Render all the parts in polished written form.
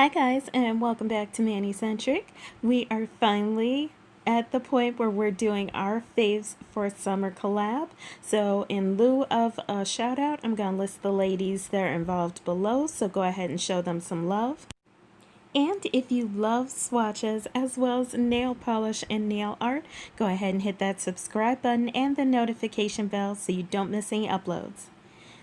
Hi guys, and welcome back to Manicentric. We are finally at the point where we're doing our faves for summer collab. So in lieu of a shout out, I'm going to list the ladies that are involved below, so go ahead and show them some love. And if you love swatches as well as nail polish and nail art, go ahead and hit that subscribe button and the notification bell so you don't miss any uploads.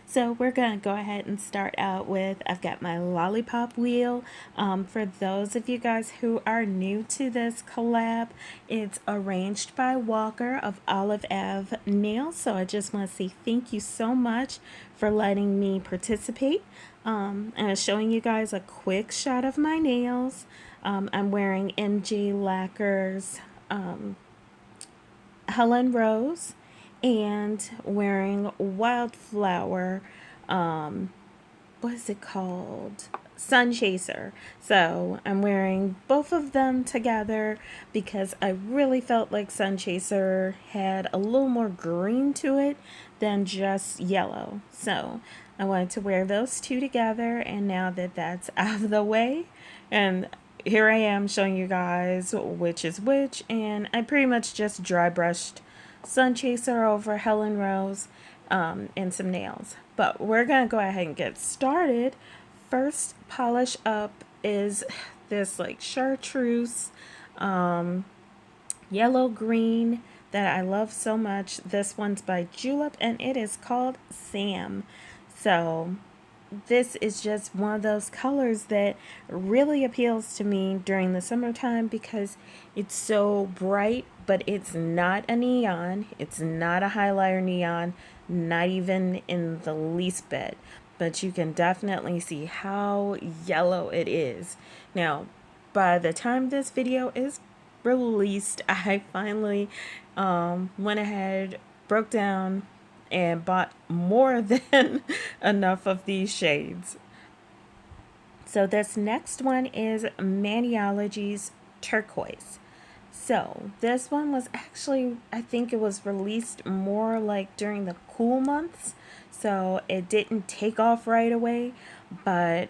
So we're going to go ahead and start out with, I've got my lollipop wheel. For those of you guys who are new to this collab, it's arranged by Walker of Alli Evette Nails. So I just want to say thank you so much for letting me participate. And I'm showing you guys a quick shot of my nails. I'm wearing MG Lacquer's Helen Rose and wearing Wildflower, what is it called? Sun Chaser. So I'm wearing both of them together because I really felt like Sun Chaser had a little more green to it than just yellow. So I wanted to wear those two together, and now that that's out of the way, and here I am showing you guys which is which, and I pretty much just dry brushed Sun Chaser over Helen Rose and some nails. But we're going to go ahead and get started. First polish up is this like chartreuse yellow green that I love so much. This one's by Julep and it is called Sam. So this is just one of those colors that really appeals to me during the summertime because it's so bright, but it's not a neon. It's not a highlighter neon, not even in the least bit. But you can definitely see how yellow it is. Now, by the time this video is released, I finally went ahead, broke down, and bought more than enough of these shades. So this next one is Maniology's Turquoise. So this one was actually, I think it was released more like during the cool months, so it didn't take off right away, but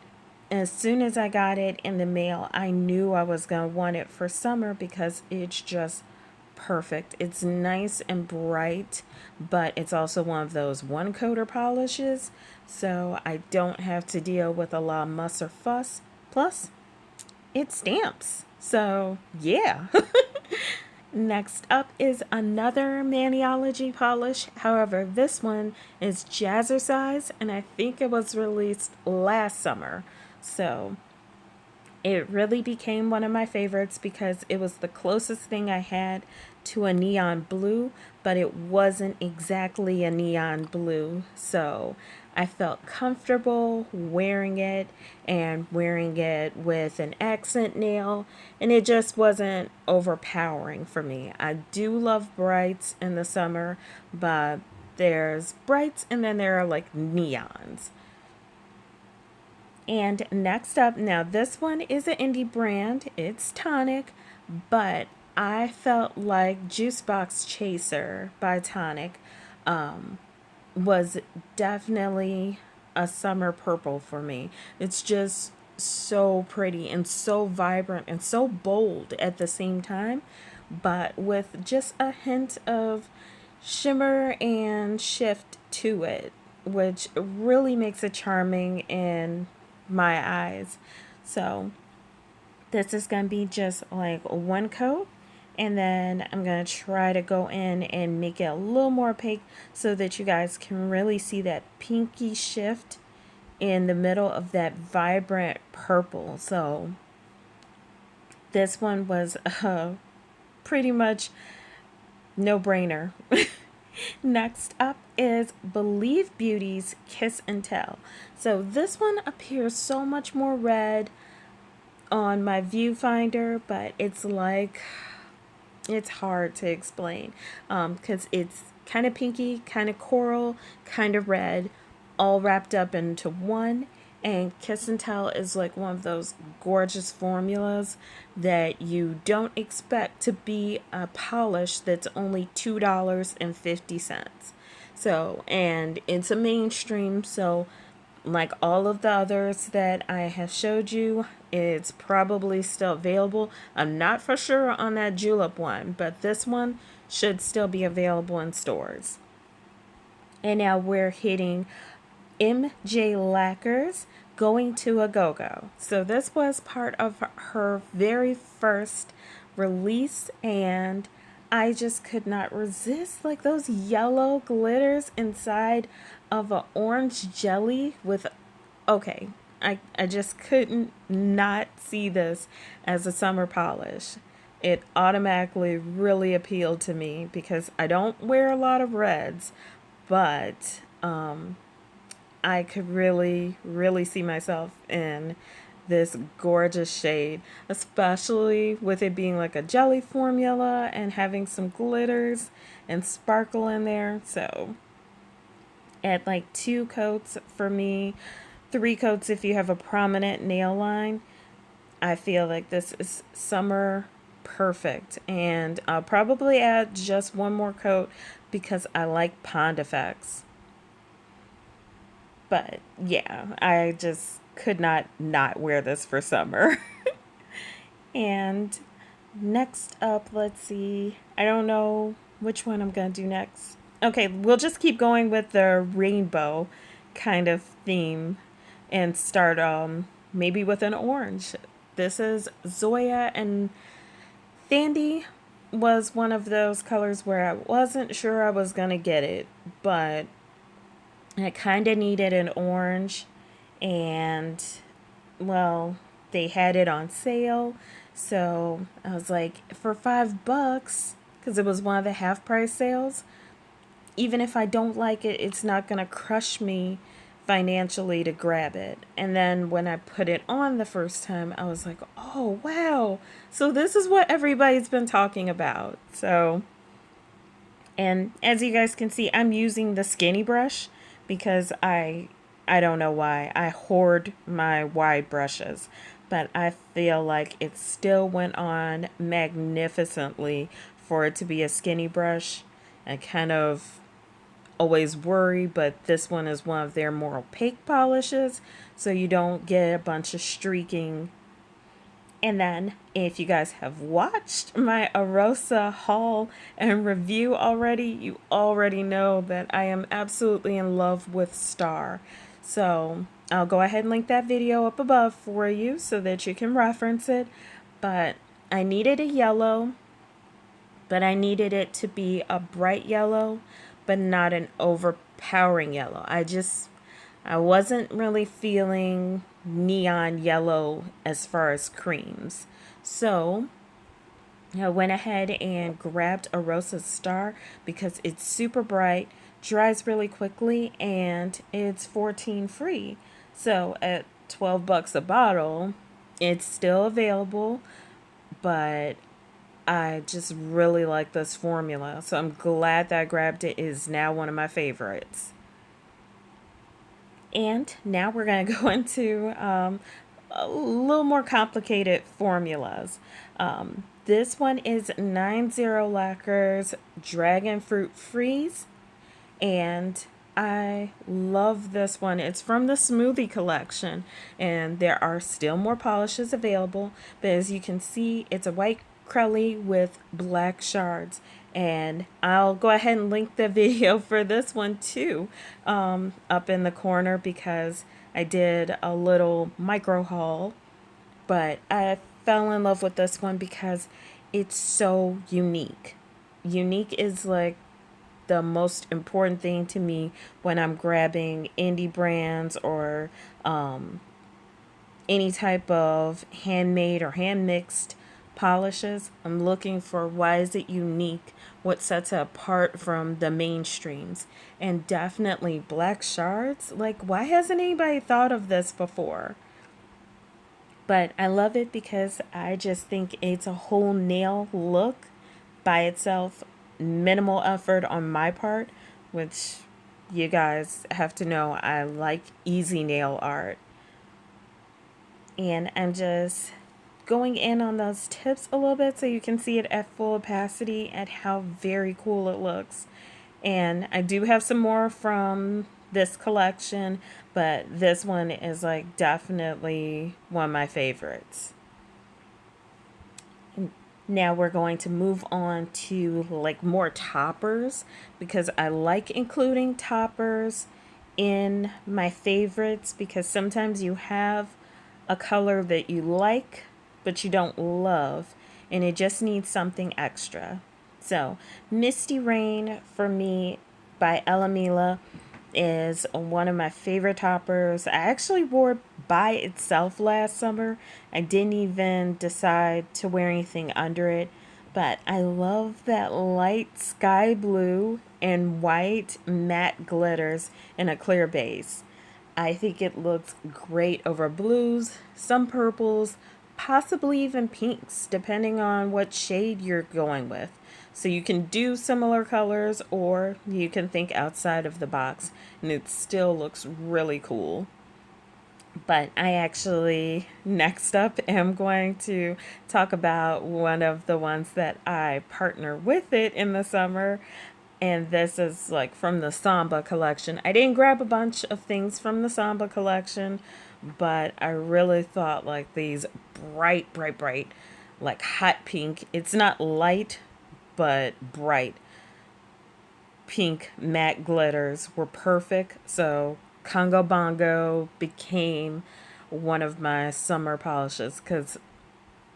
as soon as I got it in the mail, I knew I was going to want it for summer because it's just perfect. It's nice and bright, but it's also one of those one coater polishes, so I don't have to deal with a lot of muss or fuss. Plus, it stamps. So, yeah. Next up is another Maniology polish. However, this one is Jazzercise, and I think it was released last summer. So, it really became one of my favorites because it was the closest thing I had to a neon blue, but it wasn't exactly a neon blue. So I felt comfortable wearing it and wearing it with an accent nail, and it just wasn't overpowering for me. I do love brights in the summer, but there's brights and then there are like neons. And next up, now this one is an indie brand. It's Tonic, but I felt like Juice Box Chaser by Tonic was definitely a summer purple for me. It's just so pretty and so vibrant and so bold at the same time, but with just a hint of shimmer and shift to it, which really makes it charming in my eyes. So this is going to be just like one coat, and then I'm going to try to go in and make it a little more opaque so that you guys can really see that pinky shift in the middle of that vibrant purple. So this one was pretty much no-brainer. Next up is Believe Beauty's Kiss and Tell. So this one appears so much more red on my viewfinder, but it's like, it's hard to explain because it's kind of pinky, kind of coral, kind of red, all wrapped up into one. And Kiss and Tell is like one of those gorgeous formulas that you don't expect to be a polish that's only $2.50. So, and it's a mainstream, so like all of the others that I have showed you, it's probably still available. I'm not for sure on that julep one, but this one should still be available in stores. And now we're hitting MJ Lacquers, Going to a Go-Go. So this was part of her very first release, and I just could not resist like those yellow glitters inside of an orange jelly with, okay, I just couldn't not see this as a summer polish. It automatically really appealed to me because I don't wear a lot of reds, but I could really, really see myself in this gorgeous shade, especially with it being like a jelly formula and having some glitters and sparkle in there. So at like 2 coats for me, 3 coats if you have a prominent nail line, I feel like this is summer perfect. And I'll probably add just 1 more coat because I like pond effects. But yeah, I just could not wear this for summer. And next up, let's see. I don't know which one I'm going to do next. Okay, we'll just keep going with the rainbow kind of theme and start maybe with an orange. This is Zoya, and Thandy was one of those colors where I wasn't sure I was going to get it, but I kind of needed an orange, and well, they had it on sale, so I was like, for $5, because it was one of the half price sales, even if I don't like it, it's not going to crush me financially to grab it. And then when I put it on the first time, I was like, oh wow, so this is what everybody's been talking about. So, and as you guys can see, I'm using the skinny brush because I don't know why. I hoard my wide brushes, but I feel like it still went on magnificently for it to be a skinny brush. I kind of always worry, but this one is one of their more opaque polishes, so you don't get a bunch of streaking. And then, if you guys have watched my Arosa haul and review already, you already know that I am absolutely in love with Star. So, I'll go ahead and link that video up above for you so that you can reference it. But I needed a yellow, but I needed it to be a bright yellow, but not an overpowering yellow. I wasn't really feeling neon yellow as far as creams. So I went ahead and grabbed a Rosa Star because it's super bright, dries really quickly, and it's 14 free. So at $12 a bottle, it's still available, but I just really like this formula. So I'm glad that I grabbed it. It is now one of my favorites. And now we're going to go into a little more complicated formulas. This one is 90 Lacquers Dragon Fruit Freeze. And I love this one. It's from the Smoothie collection. And there are still more polishes available. But as you can see, it's a white crelly with black shards. And I'll go ahead and link the video for this one too up in the corner because I did a little micro haul. But I fell in love with this one because it's so unique. Unique is like the most important thing to me when I'm grabbing indie brands or any type of handmade or hand mixed polishes. I'm looking for why is it unique, what sets it apart from the mainstreams. And definitely black shards, like why hasn't anybody thought of this before? But I love it because I just think it's a whole nail look by itself, minimal effort on my part, which you guys have to know I like easy nail art. And I'm just going in on those tips a little bit so you can see it at full opacity at how very cool it looks. And I do have some more from this collection, but this one is like definitely one of my favorites. Now we're going to move on to like more toppers, because I like including toppers in my favorites, because sometimes you have a color that you like but you don't love and it just needs something extra. So Misty Rain for me by Elamila is one of my favorite toppers. I actually wore it by itself last summer. I didn't even decide to wear anything under it, but I love that light sky blue and white matte glitters in a clear base. I think it looks great over blues, some purples, possibly even pinks, depending on what shade you're going with. So you can do similar colors or you can think outside of the box and it still looks really cool. But I actually, next up, am going to talk about one of the ones that I partner with it in the summer. And this is like from the Samba collection. I didn't grab a bunch of things from the Samba collection, but I really thought like these bright, like hot pink. It's not light, but bright pink matte glitters were perfect. So Congo Bongo became one of my summer polishes, because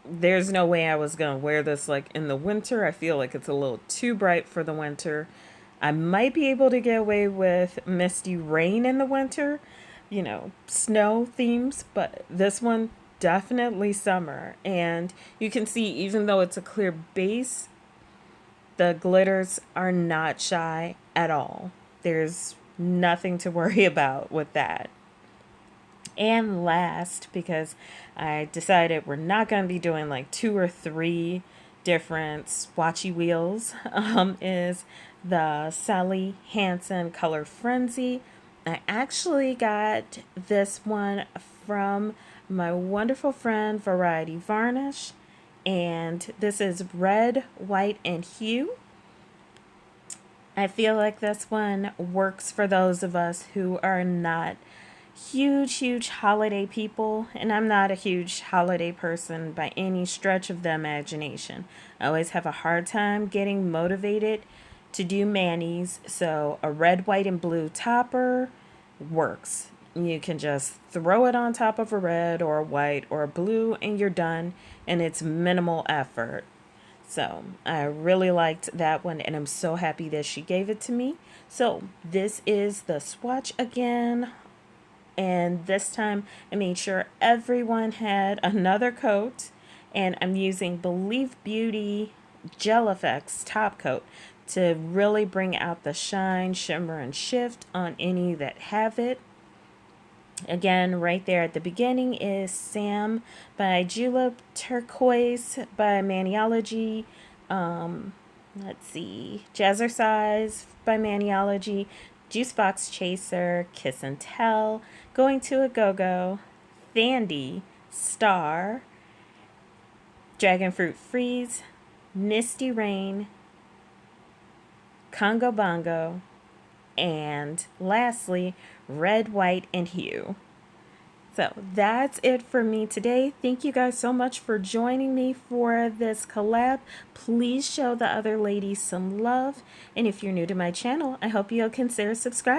there's no way I was going to wear this like in the winter. I feel like it's a little too bright for the winter. I might be able to get away with Misty Rain in the winter, you know, snow themes, but this one definitely summer. And you can see, even though it's a clear base, the glitters are not shy at all. There's nothing to worry about with that. And last, because I decided we're not going to be doing like 2 or 3 different swatchy wheels, is the Sally Hansen Color Frenzy. I actually got this one from my wonderful friend Variety Varnish, and this is red, white, and hue. I feel like this one works for those of us who are not huge holiday people, and I'm not a huge holiday person by any stretch of the imagination. I always have a hard time getting motivated to do manis, so a red, white, and blue topper works. You can just throw it on top of a red or a white or a blue and you're done, and it's minimal effort. So I really liked that one, and I'm so happy that she gave it to me. So this is the swatch again, and this time I made sure everyone had another coat, and I'm using Believe Beauty Gel Effects top coat to really bring out the shine, shimmer, and shift on any that have it. Again, right there at the beginning is Sam by Julep, Turquoise by Maniology, let's see, Jazzercise by Maniology, Juicebox Chaser, Kiss and Tell, Going to a Go-Go, Thandy, Star, Dragon Fruit Freeze, Misty Rain, Congo Bongo, and lastly, Red, White, and Hue. So that's it for me today. Thank you guys so much for joining me for this collab. Please show the other ladies some love. And if you're new to my channel, I hope you'll consider subscribing.